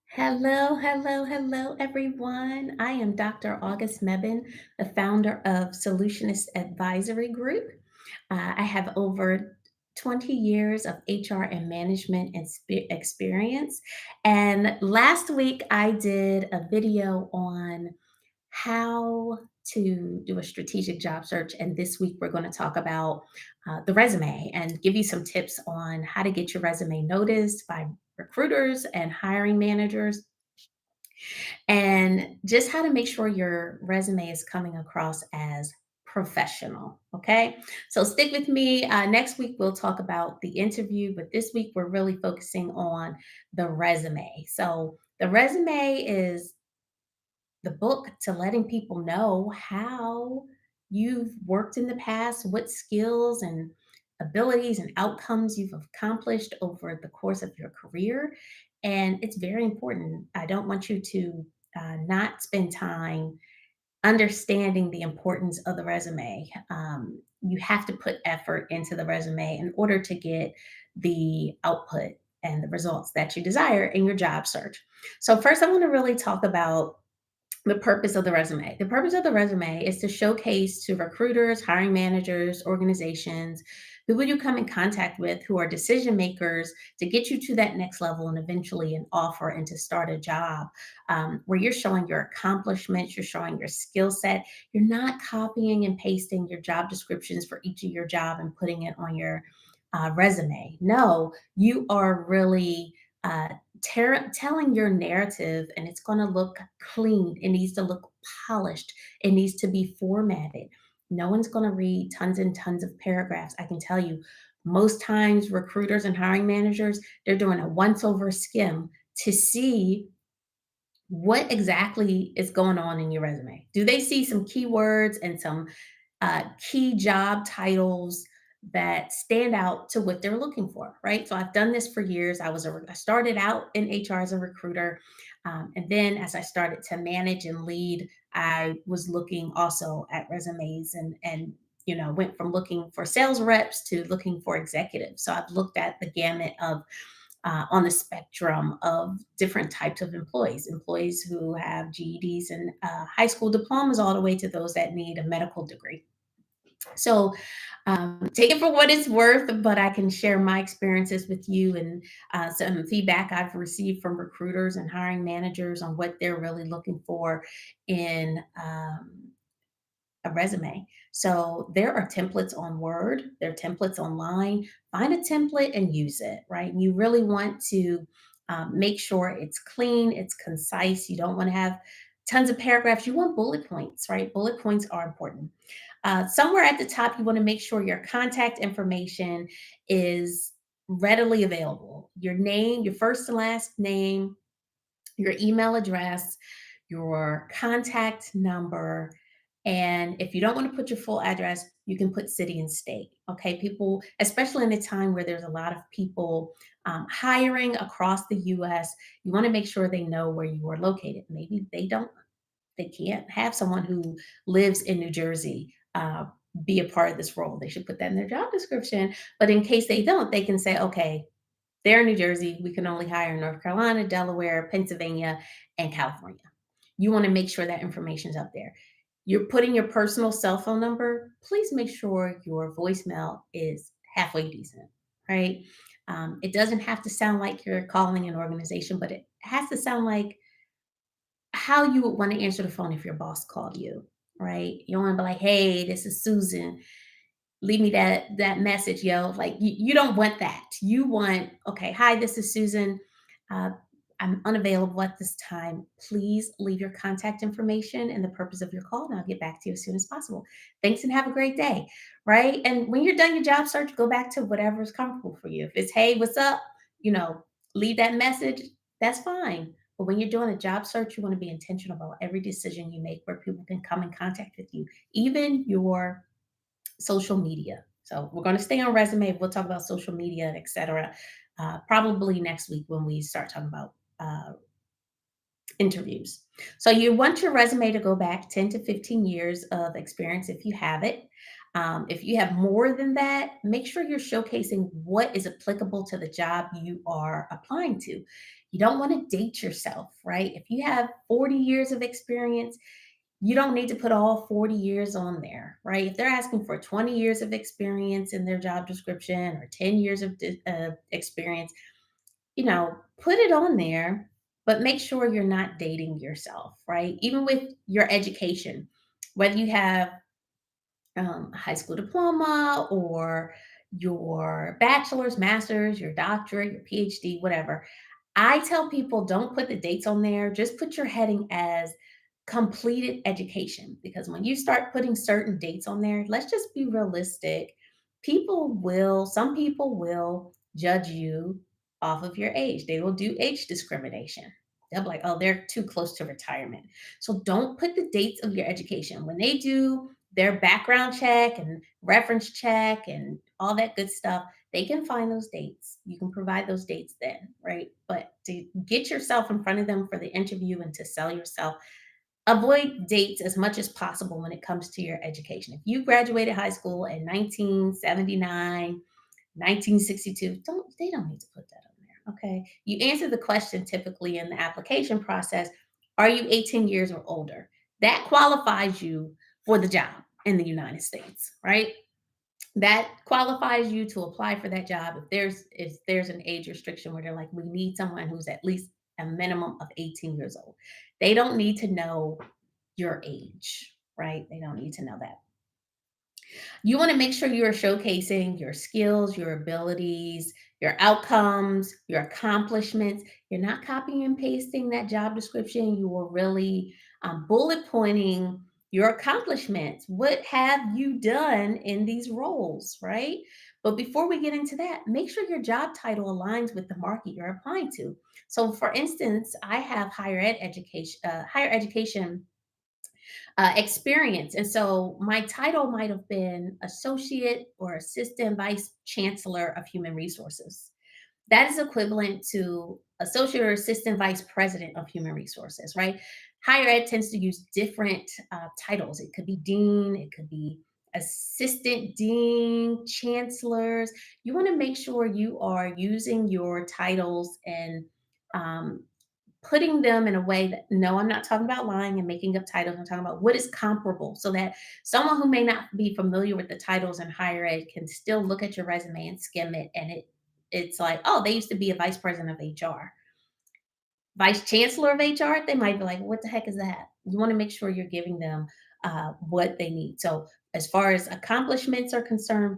Hello, everyone. I am Dr. August Mebane, the founder of Solutionist Advisory Group. I have over 20 years of HR and management and experience. And last week, I did a video on how to do a strategic job search. And this week, we're going to talk about the resume and give you some tips on how to get your resume noticed by recruiters and hiring managers and just how to make sure your resume is coming across as professional. Okay. So stick with me. Next week, we'll talk about the interview, but this week, we're really focusing on the resume. So the resume is the book to letting people know how you've worked in the past, what skills and abilities and outcomes you've accomplished over the course of your career. And it's very important. I don't want you to not spend time understanding the importance of the resume. You have to put effort into the resume in order to get the output and the results that you desire in your job search. So, first, I want to really talk about the purpose of the resume. The purpose of the resume is to showcase to recruiters, hiring managers, organizations, people you come in contact with who are decision makers to get you to that next level and eventually an offer and to start a job where you're showing your accomplishments, you're showing your skill set. You're not copying and pasting your job descriptions for each of your job and putting it on your resume. No, you are really uh, telling your narrative, and it's going to look clean. It needs to look polished. It needs to be formatted. No one's going to read tons and tons of paragraphs. I can tell you, most times recruiters and hiring managers, they're doing a once over skim to see what exactly is going on in your resume. Do they see some keywords and some key job titles that stand out to what they're looking for, right? So I've done this for years. I started out in HR as a recruiter, and then as I started to manage and lead, I was looking also at resumes and went from looking for sales reps to looking for executives. So I've looked at the gamut of on the spectrum of different types of employees who have GEDs and high school diplomas, all the way to those that need a medical degree. So take it for what it's worth, but I can share my experiences with you and some feedback I've received from recruiters and hiring managers on what they're really looking for in a resume. So there are templates on Word, there are templates online. Find a template and use it, right? You really want to make sure it's clean, it's concise. You don't want to have tons of paragraphs. You want bullet points, right? Bullet points are important. Somewhere at the top, you want to make sure your contact information is readily available. Your name, your first and last name, your email address, your contact number, and if you don't want to put your full address, you can put city and state. Okay, people, especially in a time where there's a lot of people hiring across the US, you want to make sure they know where you are located. Maybe they can't have someone who lives in New Jersey be a part of this role. They should put that in their job description. But in case they don't, they can say, okay, they're in New Jersey. We can only hire in North Carolina, Delaware, Pennsylvania, and California. You want to make sure that information's up there. You're putting your personal cell phone number. Please make sure your voicemail is halfway decent, right? It doesn't have to sound like you're calling an organization, but it has to sound like how you would want to answer the phone if your boss called you, right? You don't want to be like, "Hey, this is Susan, leave me that message, yo." Like you don't want that. You want, okay, hi, this is Susan. uh, I'm unavailable at this time. Please leave your contact information and the purpose of your call, and I'll get back to you as soon as possible. Thanks and have a great day. Right, and when you're done your job search, go back to whatever is comfortable for you. If it's, hey, what's up, you know leave that message. That's fine. But when you're doing a job search, you want to be intentional about every decision you make where people can come in contact with you, even your social media. So we're going to stay on resume. We'll talk about social media, etc. Probably next week when we start talking about interviews. So you want your resume to go back 10 to 15 years of experience if you have it. If you have more than that, make sure you're showcasing what is applicable to the job you are applying to. You don't want to date yourself, right? If you have 40 years of experience, you don't need to put all 40 years on there, right? If they're asking for 20 years of experience in their job description or 10 years of experience, put it on there, but make sure you're not dating yourself, right? Even with your education, whether you have a high school diploma or your bachelor's, master's, your doctorate, your PhD, whatever. I tell people don't put the dates on there. Just put your heading as completed education because when you start putting certain dates on there, let's just be realistic. Some people will judge you off of your age. They will do age discrimination. They'll be like, oh, they're too close to retirement. So don't put the dates of your education. When they do their background check and reference check and all that good stuff, they can find those dates. You can provide those dates then, right? But to get yourself in front of them for the interview and to sell yourself, avoid dates as much as possible when it comes to your education. If you graduated high school in 1979, 1962, they don't need to put that on there. Okay. You answer the question typically in the application process, are you 18 years or older? That qualifies you for the job in the United States, right? That qualifies you to apply for that job. If there's an age restriction where they're like, we need someone who's at least a minimum of 18 years old. They don't need to know your age, right? They don't need to know that. You want to make sure you are showcasing your skills, your abilities, your outcomes, your accomplishments. You're not copying and pasting that job description. You are really bullet pointing your accomplishments. What have you done in these roles, right? But before we get into that, make sure your job title aligns with the market you're applying to. So, for instance, I have higher education experience. And so my title might have been associate or assistant vice chancellor of human resources. That is equivalent to associate or assistant vice president of human resources, right? Higher ed tends to use different titles. It could be dean, it could be assistant dean, chancellors. You want to make sure you are using your titles and um, putting them in a way that no, I'm not talking about lying and making up titles. I'm talking about what is comparable so that someone who may not be familiar with the titles in higher ed can still look at your resume and skim it and it's like, oh, they used to be a vice president of HR. Vice chancellor of HR, they might be like, what the heck is that? You want to make sure you're giving them what they need. So, as far as accomplishments are concerned,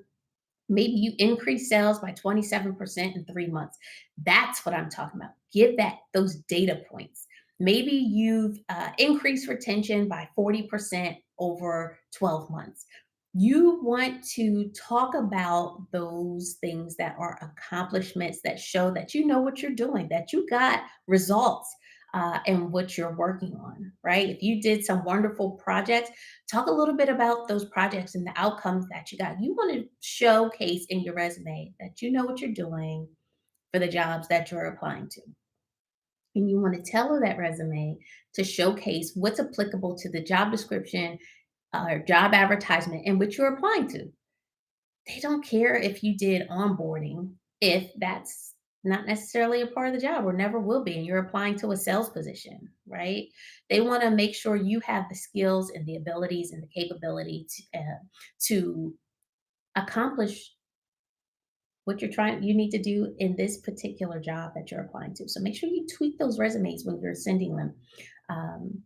maybe you increase sales by 27% in 3 months. That's what I'm talking about. Give those data points. Maybe you've increased retention by 40% over 12 months. You want to talk about those things that are accomplishments that show that you know what you're doing, that you got results and what you're working on, right? If you did some wonderful projects, talk a little bit about those projects and the outcomes that you got. You want to showcase in your resume that you know what you're doing for the jobs that you're applying to. And you want to tailor that resume to showcase what's applicable to the job description or job advertisement in which you're applying to. They don't care if you did onboarding if that's not necessarily a part of the job or never will be, and you're applying to a sales position, right? They want to make sure you have the skills and the abilities and the capability to accomplish what you need to do in this particular job that you're applying to. So make sure you tweak those resumes when you're sending them. Um,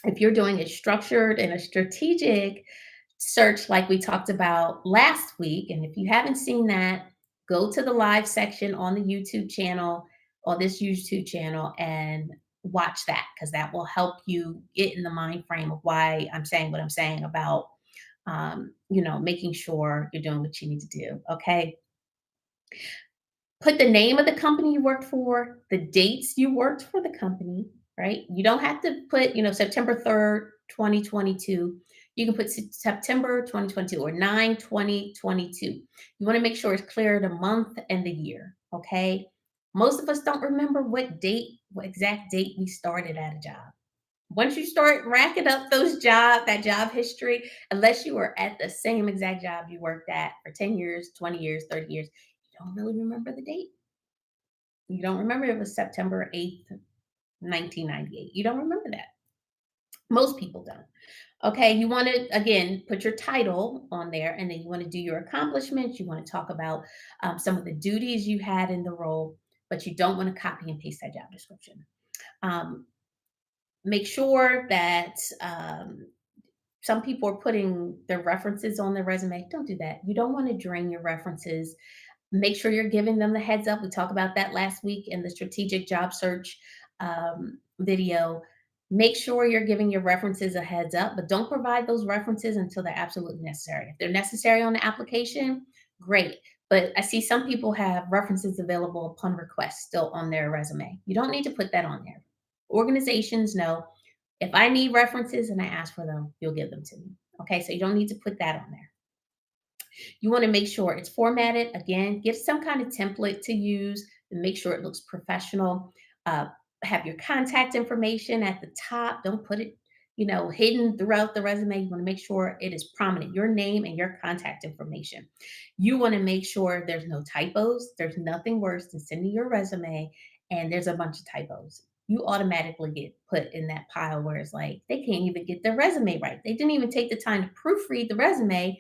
if you're doing a structured and a strategic search like we talked about last week, and if you haven't seen that, go to the live section on the YouTube channel or this YouTube channel and watch that because that will help you get in the mind frame of why I'm saying what I'm saying about making sure you're doing what you need to do. Okay. Put the name of the company you worked for, the dates you worked for the company, right? You don't have to put, September 3rd, 2022. You can put September 2022 or 9/20/22. You want to make sure it's clear the month and the year, okay? Most of us don't remember what exact date we started at a job. Once you start racking up that job history, unless you were at the same exact job you worked at for 10 years, 20 years, 30 years, you don't really remember the date. You don't remember it was September 8th, 1998. You don't remember that. Most people don't. Okay, you want to again put your title on there, and then you want to do your accomplishments. You want to talk about some of the duties you had in the role, but you don't want to copy and paste that job description. Um, Make sure that some people are putting their references on their resume. Don't do that. You don't want to drain your references. Make sure you're giving them the heads up. We talked about that last week in the strategic job search video. Make sure you're giving your references a heads up, but don't provide those references until they're absolutely necessary. If they're necessary on the application, great. But I see some people have references available upon request still on their resume. You don't need to put that on there. Organizations know if I need references and I ask for them, you'll give them to me. Okay, so you don't need to put that on there. You want to make sure it's formatted. Again, give some kind of template to use and make sure it looks professional. Uh, have your contact information at the top. Don't put it, hidden throughout the resume. You want to make sure it is prominent, your name and your contact information. You want to make sure there's no typos. There's nothing worse than sending your resume and there's a bunch of typos. You automatically get put in that pile where it's like they can't even get their resume right. They didn't even take the time to proofread the resume.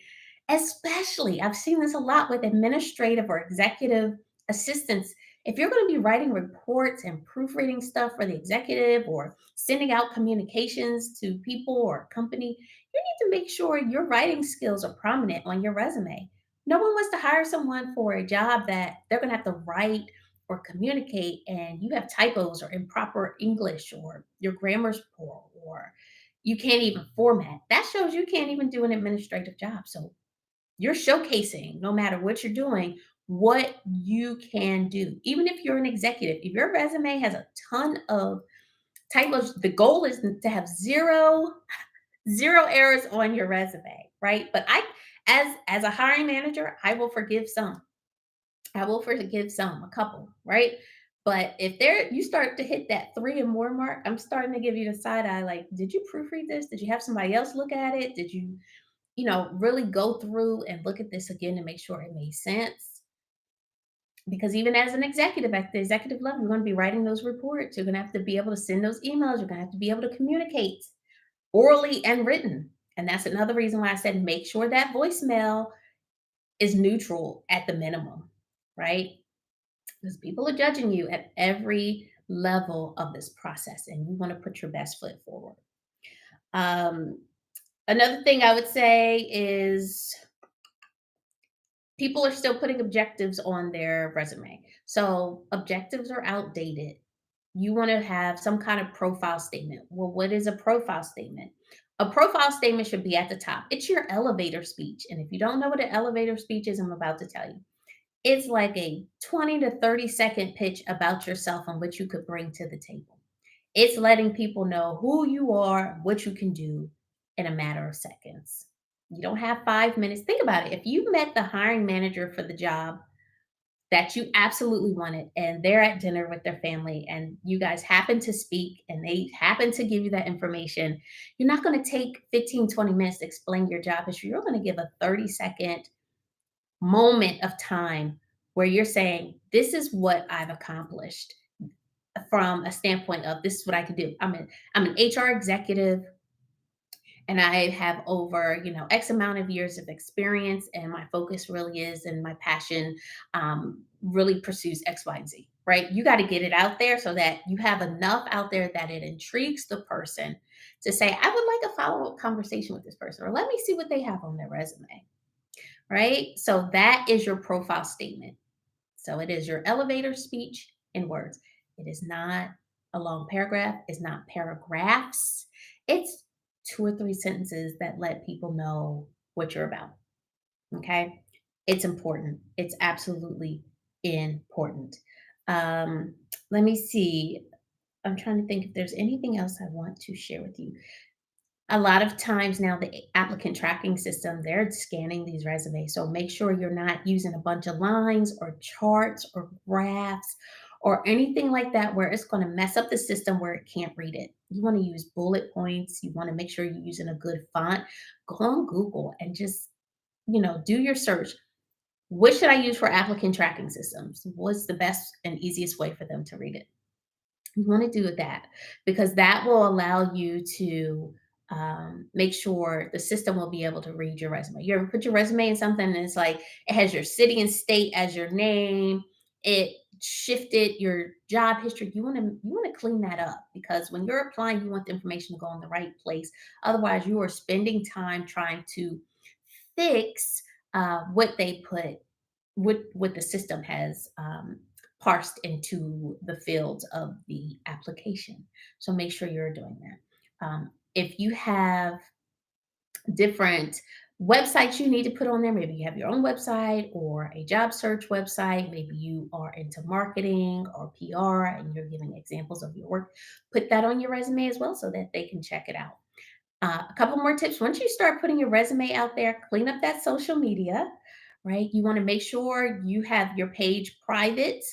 Especially, I've seen this a lot with administrative or executive assistants. If you're going to be writing reports and proofreading stuff for the executive or sending out communications to people or a company, you need to make sure your writing skills are prominent on your resume. No one wants to hire someone for a job that they're going to have to write or communicate and you have typos or improper English or your grammar's poor or you can't even format. That shows you can't even do an administrative job. So you're showcasing, no matter what you're doing, what you can do. Even if you're an executive, if your resume has a ton of typos, the goal is to have zero errors on your resume, right? But as a hiring manager, I will forgive some. I will forgive some, a couple, right? But if you start to hit that three and more mark, I'm starting to give you the side eye. Like, did you proofread this? Did you have somebody else look at it? Did you really go through and look at this again to make sure it made sense. Because even as an executive at the executive level, you're going to be writing those reports. You're going to have to be able to send those emails. You're going to have to be able to communicate orally and written. And that's another reason why I said make sure that voicemail is neutral at the minimum, right? Because people are judging you at every level of this process, and you want to put your best foot forward. Um, Another thing I would say is people are still putting objectives on their resume. So objectives are outdated. You want to have some kind of profile statement. Well, what is a profile statement? A profile statement should be at the top. It's your elevator speech. And if you don't know what an elevator speech is, I'm about to tell you. It's like a 20 to 30-second pitch about yourself and what you could bring to the table. It's letting people know who you are, what you can do in a matter of seconds. You don't have 5 minutes. Think about it. If you met the hiring manager for the job that you absolutely wanted, and they're at dinner with their family, and you guys happen to speak and they happen to give you that information, you're not going to take 15, 20 minutes to explain your job history. You're going to give a 30-second moment of time where you're saying, this is what I've accomplished from a standpoint of this is what I can do. I'm an HR executive and I have over, X amount of years of experience and my focus really is and my passion really pursues X, Y, and Z, right? You got to get it out there so that you have enough out there that it intrigues the person to say, I would like a follow-up conversation with this person, or let me see what they have on their resume, right? So that is your profile statement. So it is your elevator speech in words. It is not a long paragraph. It's not paragraphs. It's two or three sentences that let people know what you're about. Okay. It's important. It's absolutely important. Um, Let me see. I'm trying to think if there's anything else I want to share with you. A lot of times now, the applicant tracking system, they're scanning these resumes. So make sure you're not using a bunch of lines or charts or graphs or anything like that where it's going to mess up the system where it can't read it. You want to use bullet points. You want to make sure you're using a good font. Go on Google and just, do your search. What should I use for applicant tracking systems? What's the best and easiest way for them to read it? You want to do that because that will allow you to make sure the system will be able to read your resume. You ever put your resume in something and it's like it has your city and state as your name, it shifted your job history. You want to clean that up because when you're applying, you want the information to go in the right place. Otherwise, you are spending time trying to fix what they put, what the system has parsed into the fields of the application. So make sure you're doing that. If you have different websites you need to put on there, maybe you have your own website or a job search website, maybe you are into marketing or PR and you're giving examples of your work, put that on your resume as well so that they can check it out. A couple more tips. Once you start putting your resume out there, clean up that social media, right? You want to make sure you have your page private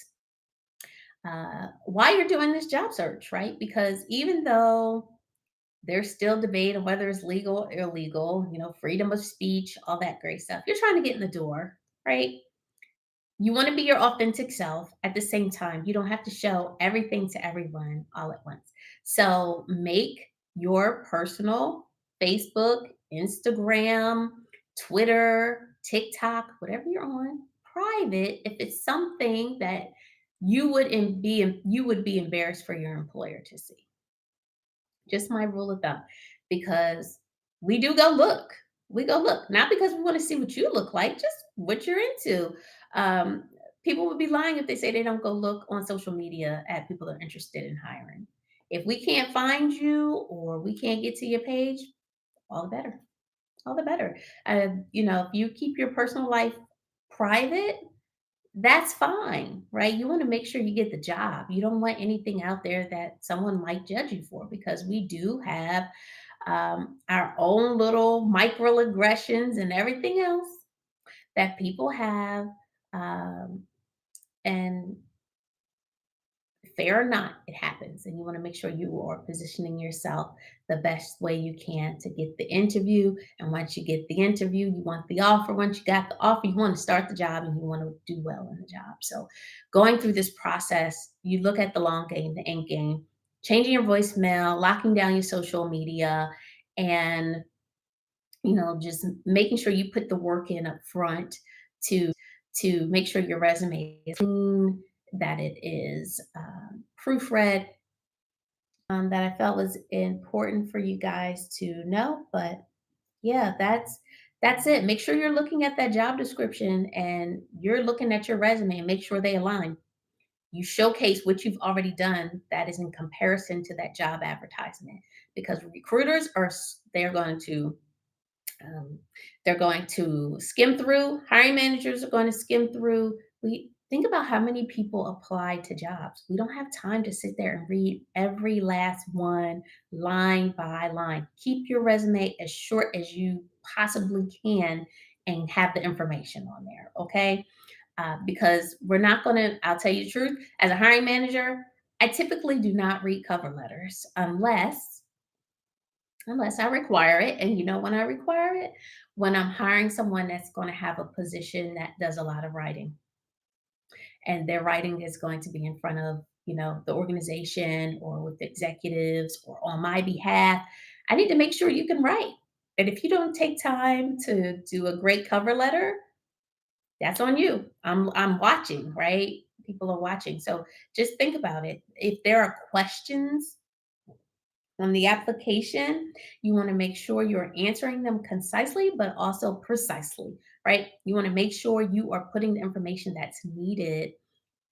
while you're doing this job search, right? Because even though there's still debate on whether it's legal or illegal, freedom of speech, all that great stuff, you're trying to get in the door, right? You want to be your authentic self. At the same time, you don't have to show everything to everyone all at once. So make your personal Facebook, Instagram, Twitter, TikTok, whatever you're on, private if it's something that you would be embarrassed for your employer to see. Just my rule of thumb. Because we do go look. We go look, not because we want to see what you look like, just what you're into. Um, People would be lying if they say they don't go look on social media at people that are interested in hiring. If we can't find you or we can't get to your page, all the better. All the better. If you keep your personal life private, that's fine, right? You want to make sure you get the job. You don't want anything out there that someone might judge you for because we do have our own little microaggressions and everything else that people have. Um, and fair or not, it happens. And you want to make sure you are positioning yourself the best way you can to get the interview. And once you get the interview, you want the offer. Once you got the offer, you want to start the job and you want to do well in the job. So going through this process, you look at the long game, the end game, changing your voicemail, locking down your social media, and just making sure you put the work in up front to make sure your resume is clean, that it is proofread, that I felt was important for you guys to know. But yeah, that's it. Make sure you're looking at that job description and you're looking at your resume and make sure they align. You showcase what you've already done that is in comparison to that job advertisement because recruiters they're going to um, skim through. Hiring managers are going to skim through. We think about how many people apply to jobs. We don't have time to sit there and read every last one line by line. Keep your resume as short as you possibly can and have the information on there. Okay. Because we're not going to, I'll tell you the truth, as a hiring manager, I typically do not read cover letters unless I require it. And when I require it, when I'm hiring someone that's going to have a position that does a lot of writing, and their writing is going to be in front of the organization or with executives or on my behalf. I need to make sure you can write. And if you don't take time to do a great cover letter, that's on you. I'm watching, right? People are watching. So just think about it. If there are questions on the application, you want to make sure you're answering them concisely, but also precisely, right? You want to make sure you are putting the information that's needed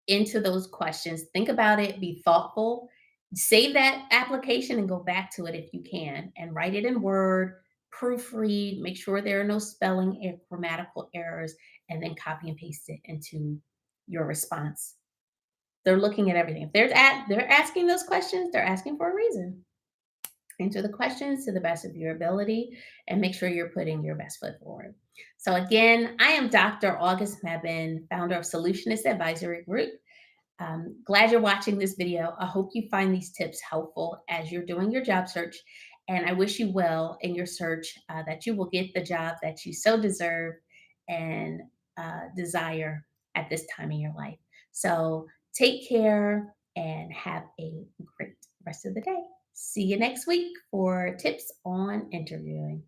into those questions. Think about it, be thoughtful, save that application and go back to it if you can, and write it in Word, proofread, make sure there are no spelling and grammatical errors, and then copy and paste it into your response. They're looking at everything. If they're asking those questions, they're asking for a reason. Answer the questions to the best of your ability and make sure you're putting your best foot forward. So, again, I am Dr. August Mebane, founder of Solutionist Advisory Group. Glad you're watching this video. I hope you find these tips helpful as you're doing your job search. And I wish you well in your search, that you will get the job that you so deserve. And desire at this time in your life. So take care and have a great rest of the day. See you next week for tips on interviewing.